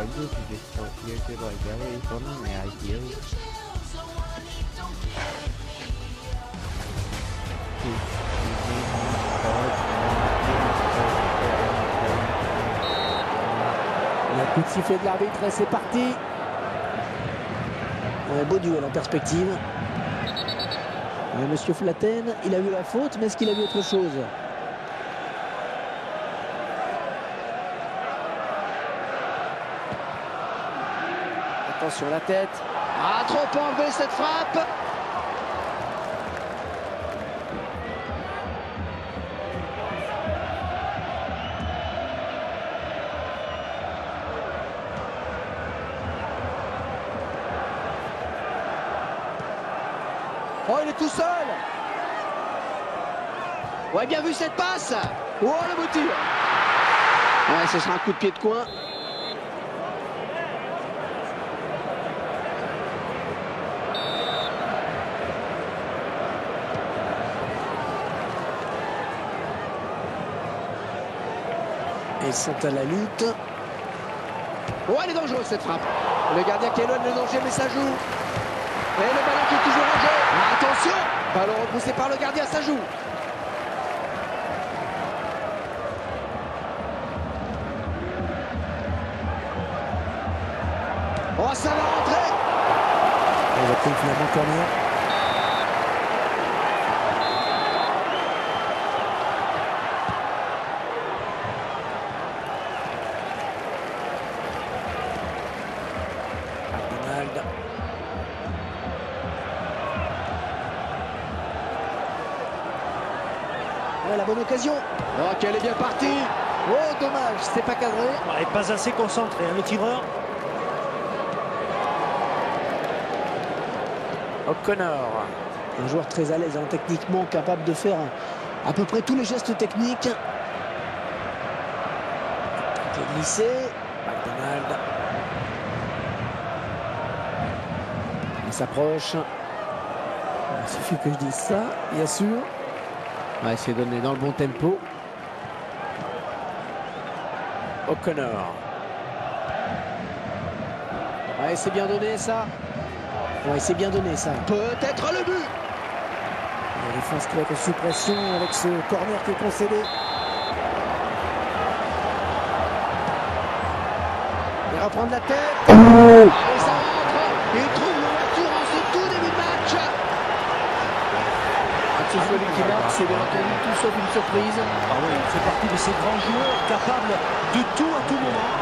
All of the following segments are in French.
you to destroy here to like very fun idea. Le coup de sifflet de l'arbitre et c'est parti. Un beau duel en perspective. Monsieur Flaten, il a vu la faute, mais est-ce qu'il a vu autre chose? Attention la tête. Ah, trop enlevé cette frappe. Oh, il est tout seul. Ouais, bien vu cette passe. Oh, le beau tir. Ouais, ce sera un coup de pied de coin. Et ils sont à la lutte. Oh, elle est dangereuse cette frappe. Le gardien qui éloigne le danger, mais ça joue. Et le ballon qui est toujours en jeu. Attention. Ballon repoussé par le gardien, ça joue. Oh, ça va rentrer. Il va prendre finalement le corner. Arnold. Ouais, la bonne occasion. Oh, qu'elle est bien partie. Oh, dommage, c'est pas cadré. Ouais, pas assez concentré, hein, le tireur. O'Connor, un joueur très à l'aise, hein, techniquement capable de faire à peu près tous les gestes techniques. Il est glissé. McDonald. Il s'approche. Il suffit que je dise ça, bien sûr. Ouais, c'est donné dans le bon tempo. O'Connor. Ouais, c'est bien donné ça. Ouais, c'est bien donné ça. Peut-être le but. La défense qui va être sous pression avec ce corner qui est concédé. Il va reprendre la tête. Oh, et ça rentre. Il trouve l'ouverture en ce tout début de match. Ce soit lui qui marque, c'est bien entendu tout sauf une surprise. Ah oui, il fait partie de ces grands joueurs capables de tout à tout moment.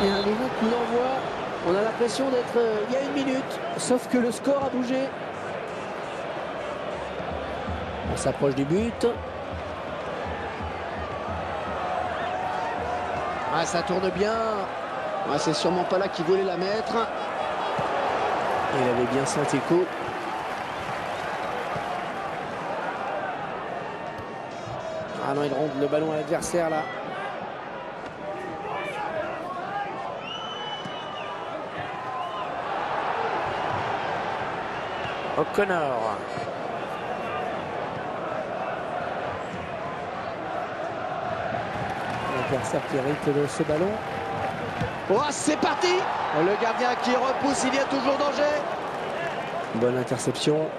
Et un nouveau coup d'envoi. On a l'impression d'être il y a une minute, sauf que le score a bougé. On s'approche du but. Ah, ça tourne bien. Ah, c'est sûrement pas là qu'il voulait la mettre. Il avait bien senti le coup. Ah non, il ronde le ballon à l'adversaire là. O'Connor. L'adversaire qui hérite de ce ballon. Oh, c'est parti. Le gardien qui repousse, il y a toujours danger. Bonne interception.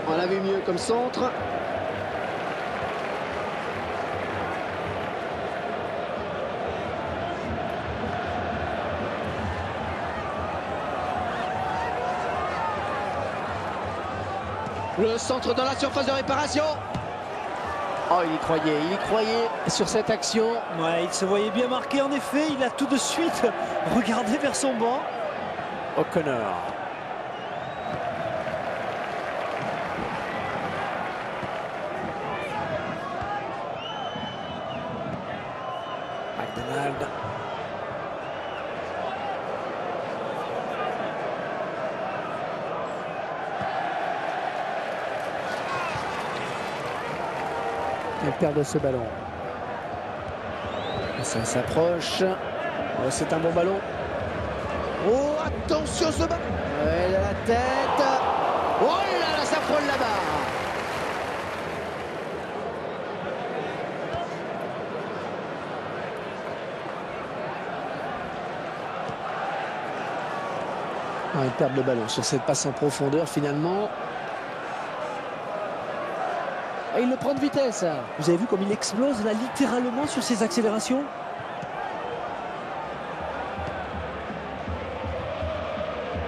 On l'a vu mieux comme centre. Le centre dans la surface de réparation. Oh, il y croyait sur cette action. Ouais, il se voyait bien marqué en effet. Il a tout de suite regardé vers son banc. O'Connor. McDonald. Il perd ce ballon. Ça s'approche. Oh, c'est un bon ballon. Oh, attention ce ballon. Ouais, la tête. Oh là là, ça frôle la barre. Ah, il perd le ballon sur cette passe en profondeur finalement. Et il le prend de vitesse. Vous avez vu comme il explose là littéralement sur ses accélérations?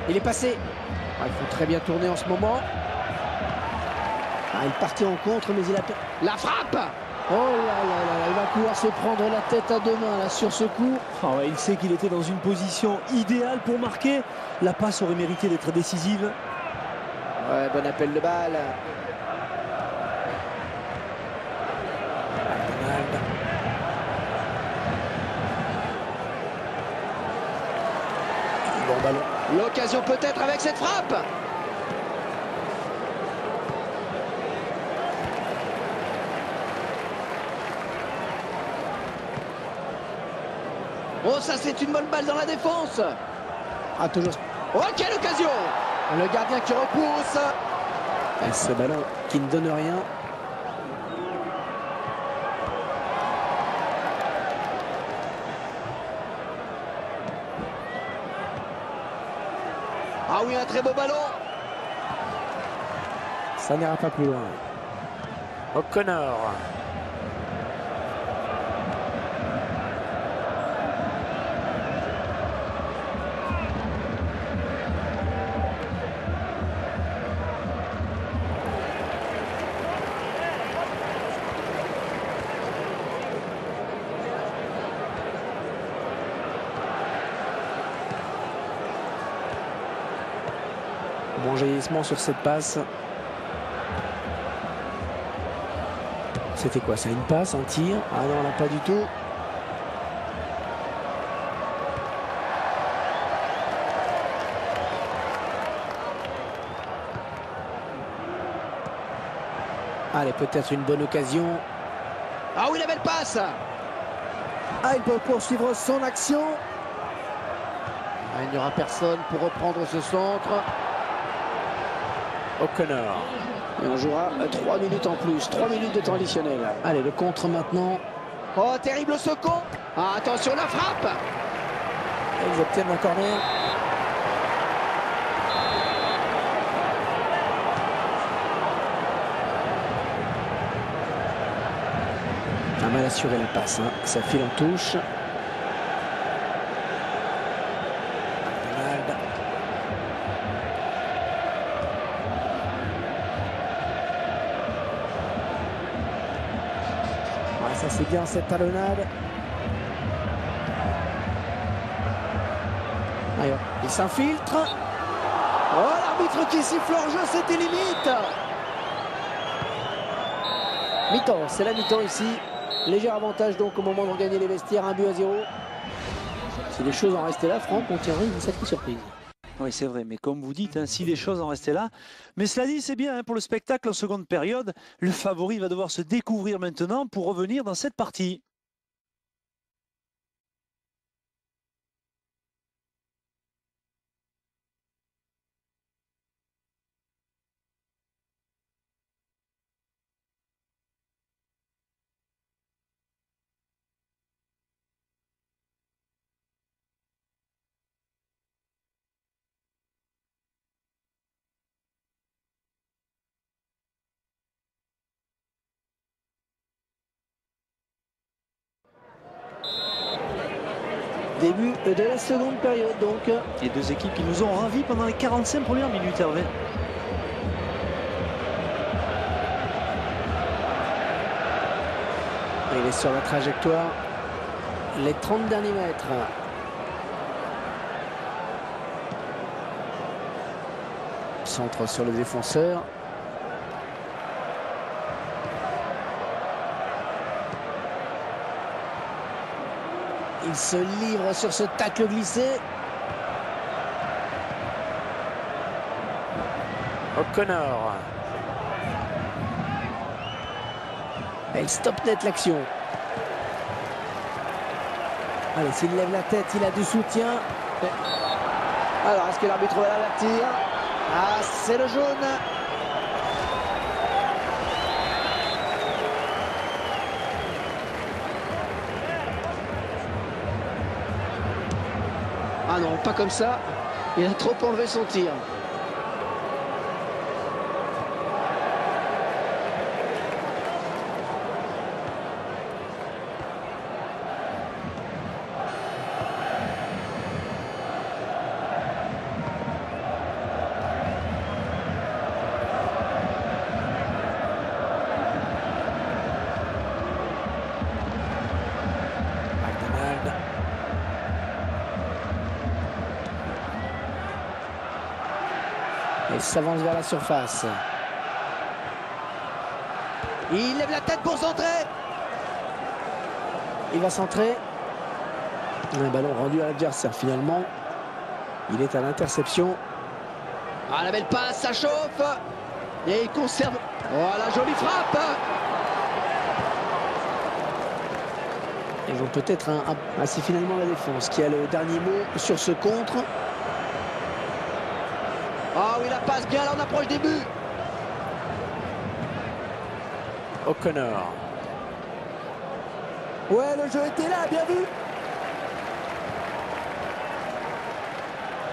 Il est passé. Ah, il faut très bien tourner en ce moment. Ah, il partait en contre, mais il a... La frappe! Oh là là là, il va pouvoir se prendre la tête à deux mains là, sur ce coup. Ah ouais, il sait qu'il était dans une position idéale pour marquer. La passe aurait mérité d'être décisive. Ouais, bon appel de balle. Bon ballon. L'occasion peut-être avec cette frappe. Oh, ça c'est une bonne balle dans la défense. Ah, toujours. Oh, quelle occasion! Le gardien qui repousse. Et ce ballon qui ne donne rien. Ah oui, un très beau ballon. Ça n'ira pas plus loin. O'Connor. Bon jaillissement sur cette passe. C'était quoi ça? Une passe, un tir? Ah non, là pas du tout. Allez, peut-être une bonne occasion. Ah oui, la belle passe! Ah, il peut poursuivre son action. Ah, il n'y aura personne pour reprendre ce centre. O'Connor. Et on jouera 3 minutes en plus, 3 minutes de temps additionnel. Allez, le contre maintenant. Oh, terrible second. Ah, attention, la frappe. Et ils obtiennent un corner. Il a mal assuré la passe, hein. Ça file en touche. Ça c'est bien cette talonnade. Allez, il s'infiltre. Oh, l'arbitre qui siffle hors jeu, c'était limite. Mi-temps, c'est la mi-temps ici. Léger avantage donc au moment de regagner les vestiaires, 1-0. Si les choses en restaient là, Franck, on tiendrait une sacrée surprise. Oui, c'est vrai, mais comme vous dites, hein, si les choses en restaient là. Mais cela dit, c'est bien hein, pour le spectacle en seconde période. Le favori va devoir se découvrir maintenant pour revenir dans cette partie. Début de la seconde période donc. Les deux équipes qui nous ont ravis pendant les 45 premières minutes, Hervé. Il est sur la trajectoire. Les 30 derniers mètres. Centre sur le défenseur. Il se livre sur ce tacle glissé. O'Connor. Et il stoppe net l'action. Allez, s'il lève la tête, il a du soutien. Alors, est-ce que l'arbitre va l'avertir? Ah, c'est le jaune. Ah non, pas comme ça. Il a trop enlevé son tir. Il s'avance vers la surface. Il lève la tête pour centrer. Il va centrer. Un ballon rendu à l'adversaire finalement. Il est à l'interception. Ah, la belle passe, ça chauffe. Et il conserve. Oh, la jolie frappe. Ils vont peut-être c'est finalement la défense qui a le dernier mot sur ce contre. Ah oui, la passe bien, là on approche des buts. O'Connor. Ouais, le jeu était là, bien vu.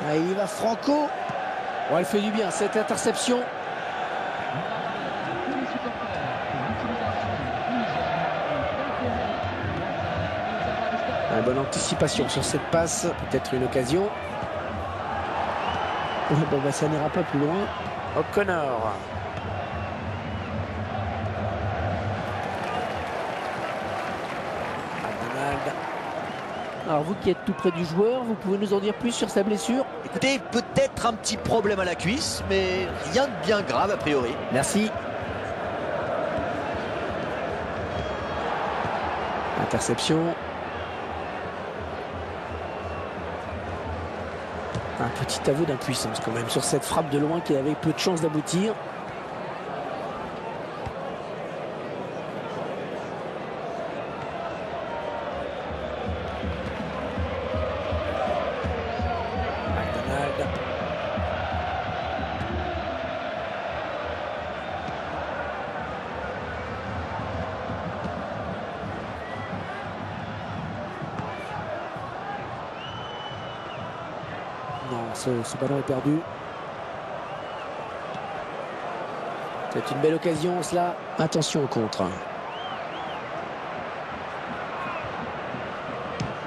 Ah, il y va Franco. Ouais, elle fait du bien, cette interception. Une bonne anticipation sur cette passe, peut-être une occasion. Bon, bah, ça n'ira pas plus loin. O'Connor. Alors vous qui êtes tout près du joueur, vous pouvez nous en dire plus sur sa blessure? Écoutez, peut-être un petit problème à la cuisse, mais rien de bien grave a priori. Merci. Interception. Un petit aveu d'impuissance quand même sur cette frappe de loin qui avait peu de chances d'aboutir. Non, ce ballon est perdu. C'est une belle occasion, cela. Attention au contre.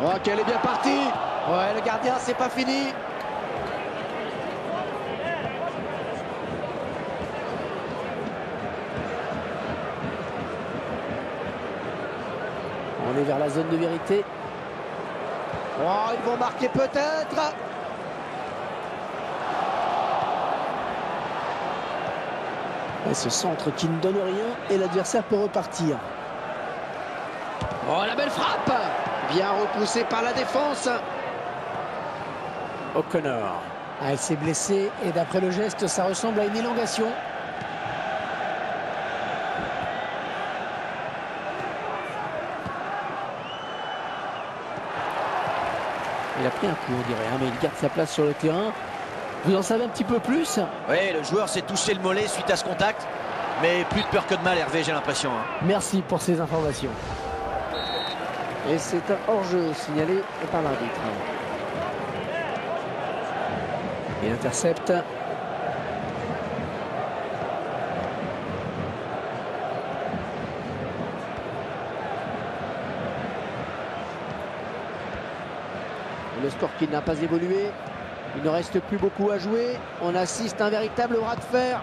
Oh, qu'elle est bien partie. Ouais, le gardien, c'est pas fini. On est vers la zone de vérité. Oh, ils vont marquer peut-être. Et ce centre qui ne donne rien et l'adversaire peut repartir. Oh, la belle frappe. Bien repoussée par la défense. O'Connor. Ah, elle s'est blessée et d'après le geste, ça ressemble à une élongation. Il a pris un coup, on dirait, hein, mais il garde sa place sur le terrain. Vous en savez un petit peu plus? Oui, le joueur s'est touché le mollet suite à ce contact, mais plus de peur que de mal, Hervé, j'ai l'impression. Merci pour ces informations. Et c'est un hors-jeu signalé par l'arbitre. Il intercepte. Le score qui n'a pas évolué. Il ne reste plus beaucoup à jouer. On assiste à un véritable bras de fer.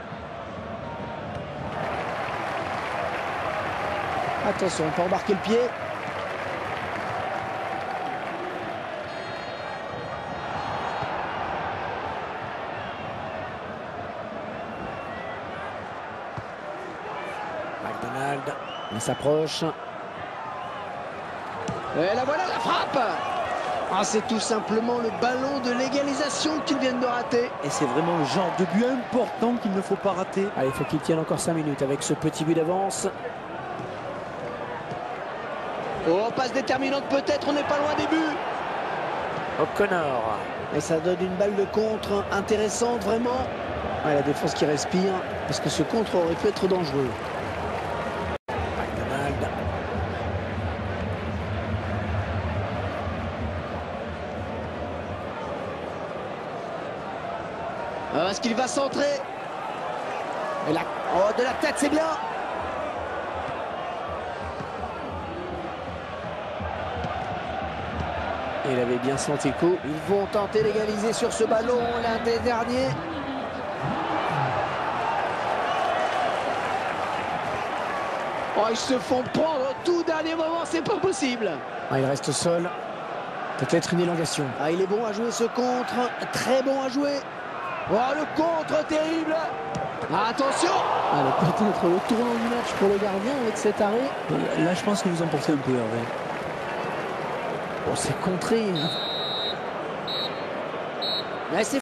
Attention, on peut embarquer le pied. McDonald. Il s'approche. Et la voilà, la frappe. Ah, c'est tout simplement le ballon de l'égalisation qu'ils viennent de rater. Et c'est vraiment le genre de but important qu'il ne faut pas rater. Allez, il faut qu'il tienne encore 5 minutes avec ce petit but d'avance. Oh, passe déterminante peut-être, on n'est pas loin des buts. O'Connor. Et ça donne une balle de contre intéressante, vraiment. Ouais, la défense qui respire, parce que ce contre aurait pu être dangereux. McDonald. Est-ce qu'il va centrer? Et là, oh, de la tête, c'est bien. Il avait bien senti le coup. Ils vont tenter d'égaliser sur ce ballon, l'un des derniers. Oh, ils se font prendre au tout dernier moment, c'est pas possible. Ah, il reste seul. Peut-être une élongation. Ah, il est bon à jouer ce contre, très bon à jouer. Oh, le contre terrible. Ah, attention. Allez, peut-être le tournant du match pour le gardien avec cet arrêt. Là, je pense que vous emportez un peu, Hervé. Oh, c'est contré. Mais c'est